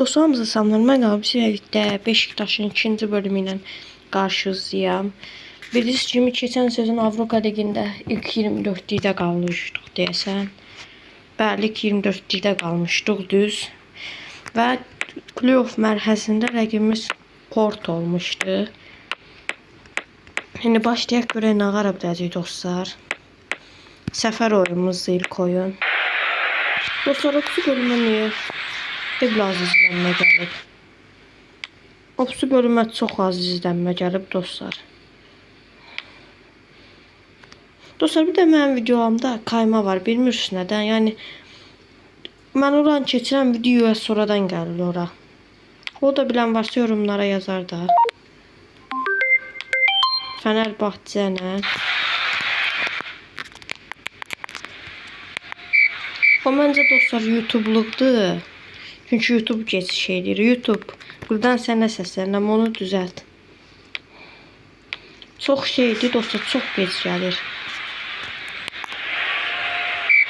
Dostlarımıza salamlar. Mən Abisiyyəlikdə Beşiktaşın 2-ci bölümü ilə qarşınızdayım. Bilirsiniz kimi keçən sezon Avropa Liqində ilk 24-lükdə qalmışdıq deyəsən. Bəli, ilk 24-lükdə qalmışdıq düz. Və playoff mərhələsində rəqibimiz Porto olmuşdu. Şimdi başlayaq görək nə qara biləcək dostlar. Səfər oyunumuzda ilk oyun. Dostlar, bu bölümə niyə az izlənmə gəlib? Bu bölümə çox az izlənmə gəlib dostlar. Dostlar, bir də mənim videolarımda kayma var, bilmirsiniz nədən? Yəni mən oranı keçirəm, videoya sonradan gəlir ora. O da bilən varsa yorumlara yazar da. Fenerbahçe nə? O məncə dostlar YouTube'luqdur. Çünki YouTube geçiş edir. YouTube buradan sənə səslənirəm, onu düzəlt. Çox şeydir dostlar, çox gec gəlir.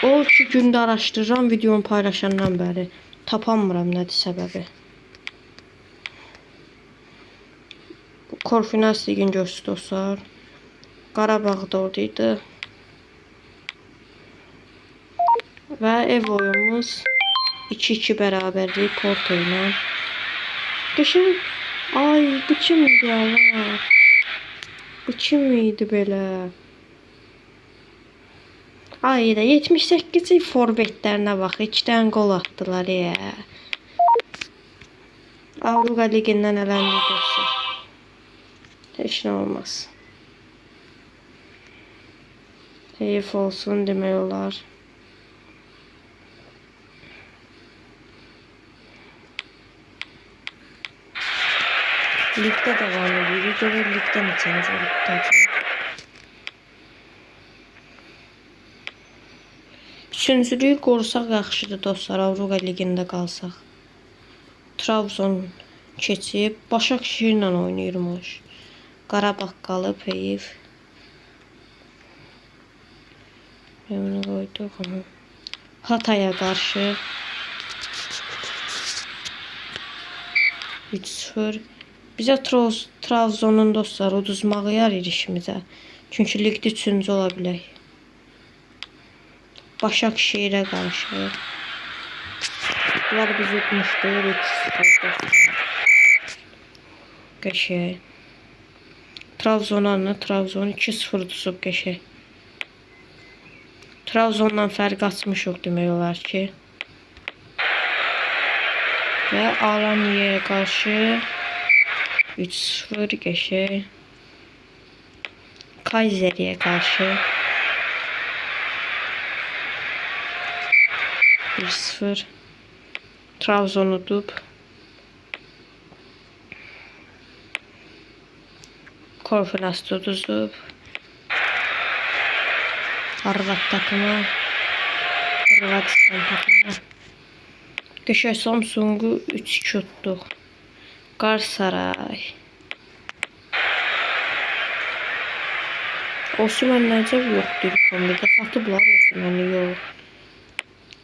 O 2 gündə araşdırıram, videonu paylaşandan bəri tapamıram nədir səbəbi. Korfinans ligin göstü dostlar. Qarabağda oradaydı. Və ev oyunumuz 2-2 bərabərlik Porto ilə. Qəşəng. Ay, bu kimdi Allah? Bu kim idi belə? Ay da 78-ci forvetlərinə bax, 2 dənə gol atdılar ya. Avropa ligindən ələndi dostlar. Heç nə olmaz. Heyif olsun demək olar. Ligdə devam edirik. Görək ligdə neçənci olacaq. 3-cülüyü qorusaq yaxşıdır dostlar, Avropa ligində qalsaq. Trabzon keçib, Başakşehir ilə oynayırmış. Qarabağ qalıb, heyif. Onu qoyduq onu. Hataya qarşı 3-0. Bizə Trabzonun dostlar uduzmağı yarayır işimizə. Çünki ligdə 3-cü ola bilək. Başakşehirə qarşı. Bunlar bizi utmuşdur. 3-0. Qəşəng. Trabzon'la Trabzon 2-0 uduzub qəşəng. Trabzon'dan fərq açmışıq demək olar ki. Və Alanya'ya qarşı 3-0 qəşəng. Kayseri'ye karşı 1-0. Trabzon udub. Korfinans uduzub. Arvat takımı. Hırvatistan takımı. Qəşəng Samsungu 3-2 utduq. Qarsaray. Osimhen necə yoxdur kombində. Satıblar Osimhen'i, yox.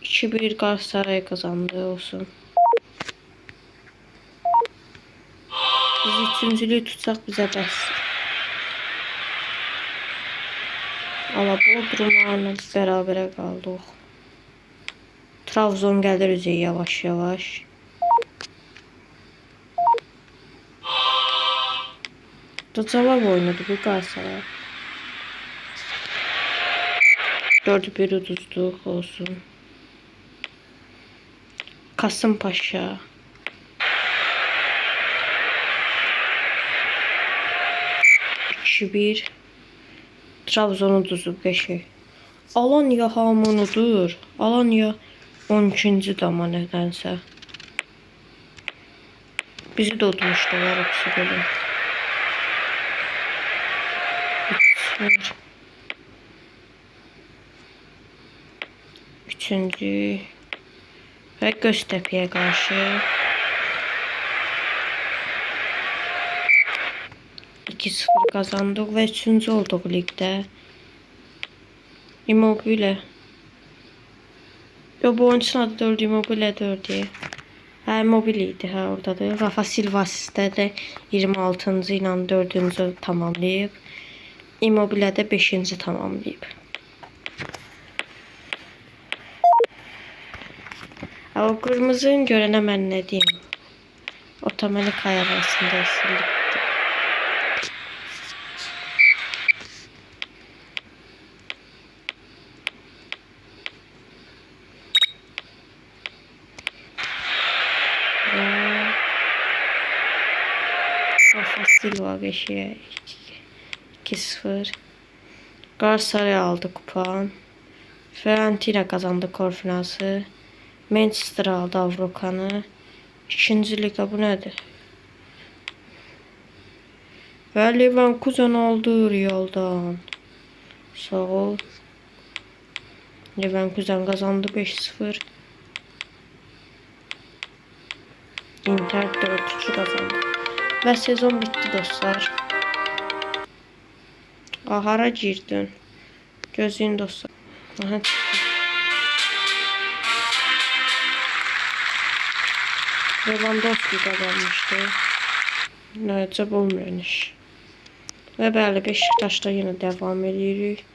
2-1 Qarsaray qazandı olsun. Biz 3-cülüyü tutsaq bizə bəs. Amma Bodrum'la bərabərə qaldıq. Trabzon gəlir üzə yavaş-yavaş. Cavab oynadı bu Galatasaray. 4-1 uduzduq olsun. Kasımpaşa. Bir Trabzon uduzub qəşəng. Alanya hamınudur. Alanya 12-ci dama nədənsə. Bizi də udmuşdular hepsi bölüm. 3-cü və Göztepe'ye qarşı 2-0 qazandıq və 3-cü olduq ligdə. Immobile. Bu oyuncunun adı 4 Immobile 4. Hə, mobil idi, hə, oradadır. Rafa Silva sistədə 26-cı ilə 4-cü tamamlayıb. Immobile də 5-ci tamamlayıb. O qırmızını görənə mən nə deyim? Otomatik ayarlasında sildi. Rafa Silva 5'e 2-0. Galatasaray aldı kupan. Fiorentina kazandı konferansı. Manchester aldı Avropanı. 2. liga bu nədir? Və Leverkusen aldı Real'dan. Sağ ol. Leverkusen kazandı 5-0. Inter 4-3 kazandı. Və sezon bitti dostlar. Hara girdin? Gözün dostlar. Aha. Lewandowski kazanmıştı. Nəcəb olmayan iş. Və bəli, Beşiktaşda yenə devam edirik.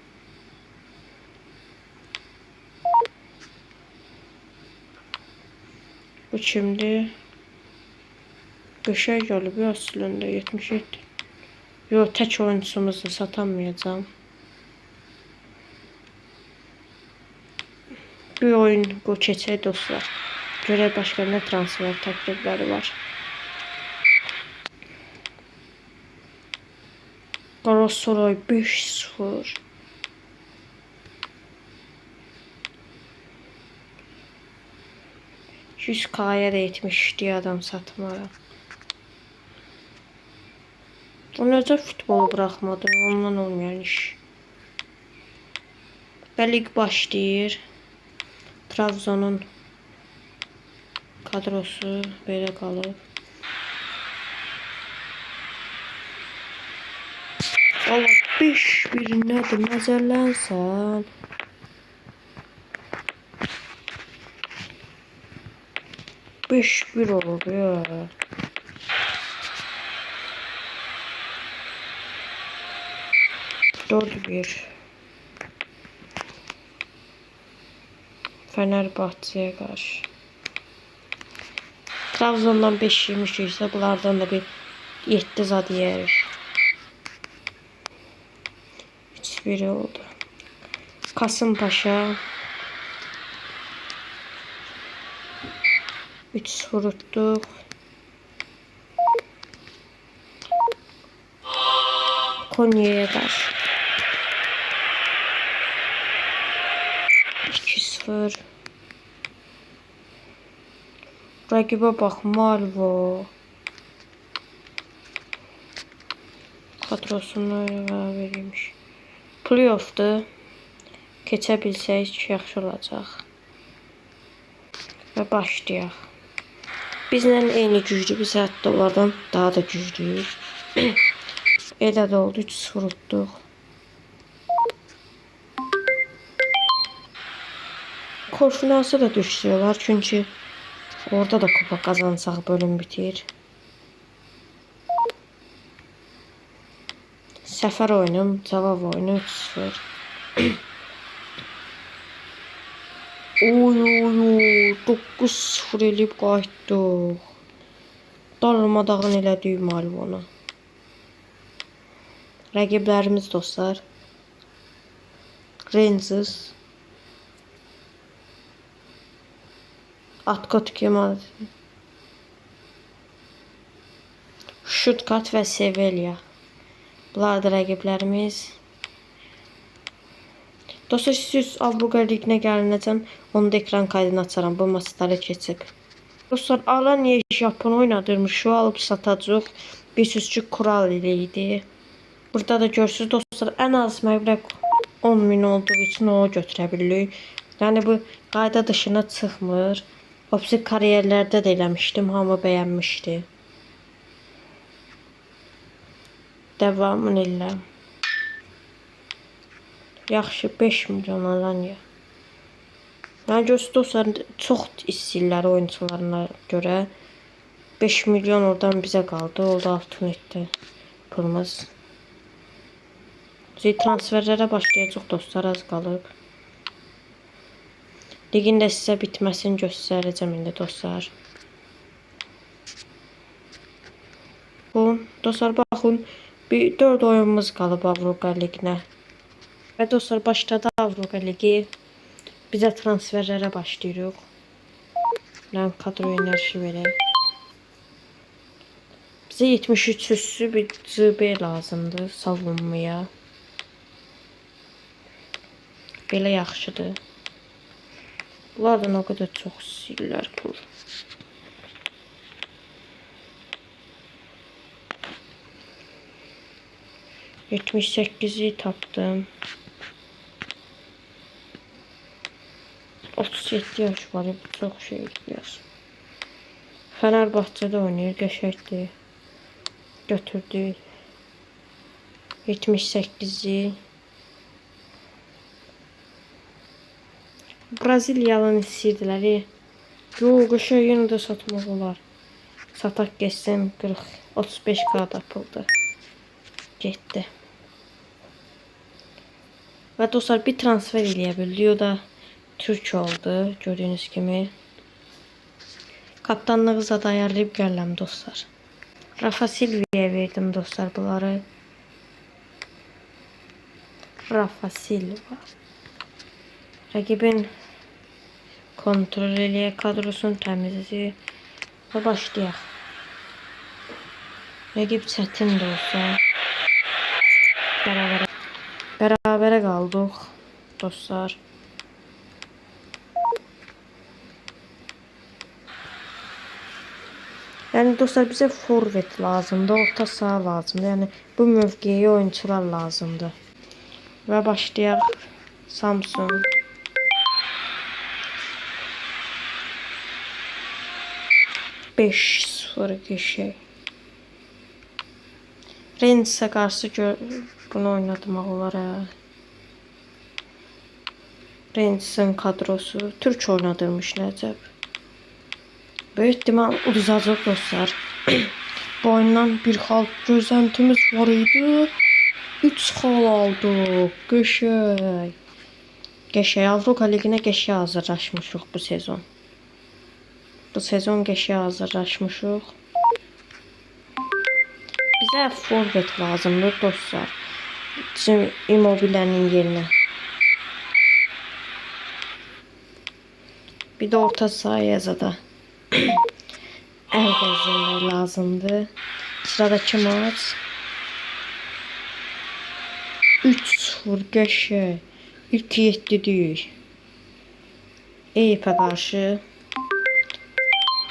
Bu kimdir? Qəşəng gəlib əslində 77. Yox, tək oyuncumuzu satamayacağam. Bir oyun bu keçək dostlar. Görək başqa nə transfer təklifləri var. Galatasaray 5-0. $100K'ya da etmişdi adam satmaya. O necə futbolu bırakmadı? Ondan olmayan iş. Və lig başlayır. Trabzon'un kadrosu belə qalıb. Allah 5-1 nədir? Nəzərlənsən. Beş bir olub ya. Dört bir. Fenerbahçe'ye karşı. Trabzon'dan 5 yemiş ise bunlardan da bir 7 zad yerik. 3-1 oldu. Kasımpaşa 3-0 tuttuk. Konya'ya karşı 2-0. Rakibe bak, Malvo. Kadrosunu verilmiş. Playoff'da keçə bilsək yaxşı olacaq. Və başlayaq. Bizlə eyni güclü, biz hətta onlardan daha da güclüyük. Elə də oldu, 3-0 tutduq. Konferansa da düşürüyorlar çünkü orada da kupa kazansaq bölüm bitir. Səfər oyunum, cavab oyunu 3-0. Oy 9-0 eləyib qayıtdıq. Darmadağın elədik Malvonu. Rəqiblərimiz dostlar. Rangers, Atkot Kemal, Stuttgart və Sevilla. Bunlar da rəqiblərimiz. Dostlar, siz Avropa Liginə gəlinəcəm. Onu da ekran kaydını açaram. Bu maçları keçib. Dostlar, Alanya Japon oynadırmış. Şu alıb satacaq. Bir sözcük kural ilə idi. Burada da görürsünüz dostlar, ən az məbləğ 10.000 olduğu için o götürə bilirik. Yəni bu qayda dışına çıxmır. Opsi kariyerlərdə də eləmişdim. Hamı bəyənmişdi. Devamın ilə. Yaxşı 5 milyon Alanya. Yəni dostlar çox istəyirlər oyunçularına görə. 5 milyon oradan bizə qaldı. Oldu 6.7 pulumuz. Transferlərə başlayacaq dostlar, az qalıb. Ligin də sizə bitməsini göstərəcəm indi dostlar. Bu dostlar baxın, bir 4 oyunumuz qalıb Avropa liginə. Və dostlar başladı Avropa ligi. Bizə transferlərə başlayırıq. Mən kadro enerji verək. Bizə 73 üstü bir CB lazımdır savunmaya. Belə yaxşıdır. Bunlardan o qədər çox istəyirlər pul. %78'i tapdım. 37 yaş var, bu çox şey yaş. Fenerbahçe'de oynayır, qəşəngdir. Götürdük. 78'i. Braziliyalı istəyirdilər. Yox, qəşəng yenə də satmaq olar. Sataq geçsin 35k tapıldı. Getdi. Və dostlar bir transfer eləyə bildik. O da Türk oldu. Gördüyünüz kimi. Kaptanlığınıza da ayarlayıb gələm dostlar. Rafa Silva'ya verdim dostlar bunları. Rafa Silva. Rəqibin kontrol eləyək, kadrosunu təmizləyək və başlayaq. Rəqib çətin də olsa bərabərə qaldıq dostlar. Yəni dostlar bizə forvet lazımdır, orta saha lazımdır. Yəni bu mövqeyə oyunçular lazımdır. Və başlayaq. Samsun. Beş sıfır qəşəng. Rennes'e qarşı bunu oynatmaq olar. Rennes'in kadrosu Türk oynadırmış Nəcəb. Böyük ihtimal uzacaq dostlar. Bu oyundan bir xal gözləntimiz var idi. 3 xal aldıq. Qəşəng. Qəşəng Avropa liginə qəşəng hazırlaşmışıq bu sezon. Bu sezon qəşəng hazırlaşmışıq. Bizə forvet lazımdır dostlar. Bizim Immobile'nin yerinə. Bir də orta sahaya zada. Əl gəzdirmək lazımdır. Sıradakı maç 3-0 qəşəng. İlk 7'dir. Eyüp'e qarşı.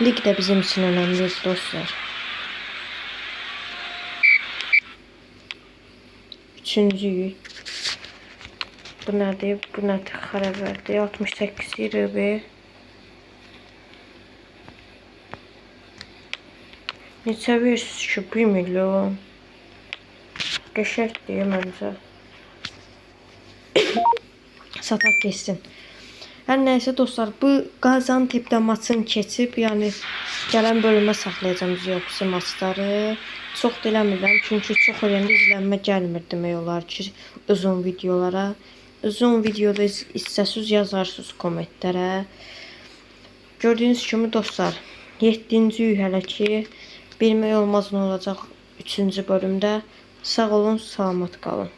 Lig də bizim üçün önəmlidir dostlar. Üçüncüyük. Bu nədir? Bu nədir? Xərəbərdir. 68 RB. Neçə versiniz ki? 1 milyon. Qəşəngdir məncə. Sataq geçsin. Hər nəysə dostlar, bu Gaziantep'də maçın keçib, yəni gələn bölümə saxlayacağım Ziyopsi maçları. Çox eləmirəm, çünki çox öyrəndə izlənmə gəlmir demək olar ki, uzun videolara. Uzun videoda istəsiz yazarsınız kommentlərə. Gördüyünüz kimi dostlar, 7-ci hələ ki, bilmək olmaz nə olacaq 3-cü bölümdə. Sağ olun, salamat qalın.